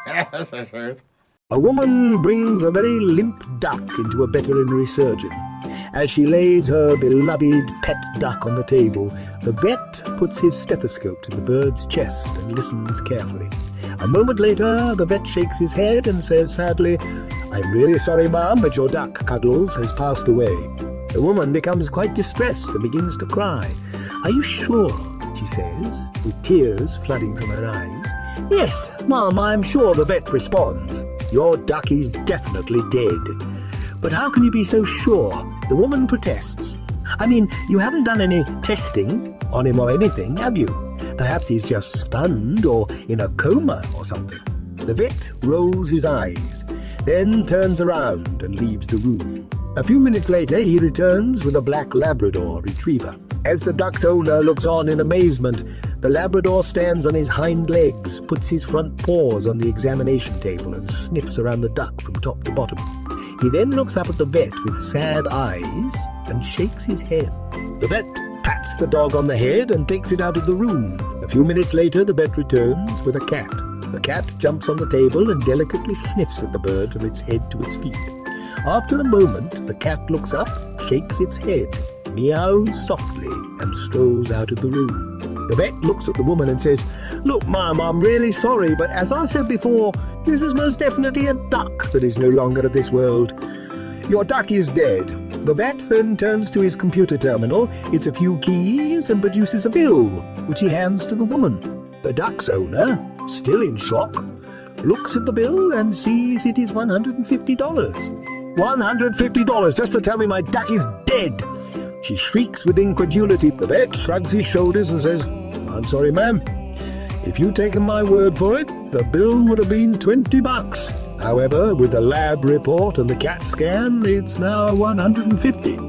That's the truth. A woman brings a very limp duck into a veterinary surgeon. As she lays her beloved pet duck on the table, the vet puts his stethoscope to the bird's chest and listens carefully. A moment later, the vet shakes his head and says sadly, "I'm really sorry, ma'am, but your duck, Cuddles, has passed away." The woman becomes quite distressed and begins to cry. "Are you sure?" she says, with tears flooding from her eyes. "Yes, ma'am, I'm sure," the vet responds. "Your duck is definitely dead." "But how can you be so sure?" the woman protests. "I mean, you haven't done any testing on him or anything, have you? Perhaps he's just stunned or in a coma or something." The vet rolls his eyes, then turns around and leaves the room. A few minutes later, he returns with a black Labrador retriever. As the duck's owner looks on in amazement, the Labrador stands on his hind legs, puts his front paws on the examination table and sniffs around the duck from top to bottom. He then looks up at the vet with sad eyes and shakes his head. The vet pats the dog on the head and takes it out of the room. A few minutes later, the vet returns with a cat. The cat jumps on the table and delicately sniffs at the bird from its head to its feet. After a moment, the cat looks up, shakes its head, meows softly, and strolls out of the room. The vet looks at the woman and says, "Look, ma'am, I'm really sorry, but as I said before, this is most definitely a duck that is no longer of this world. Your duck is dead." The vet then turns to his computer terminal, hits a few keys, and produces a bill, which he hands to the woman. The duck's owner, still in shock, looks at the bill and sees it is $150. $150 just to tell me my duck is dead! She shrieks with incredulity. The vet shrugs his shoulders and says, "I'm sorry, ma'am. If you'd taken my word for it, the bill would have been $20. However, with the lab report and the CAT scan, it's now $150.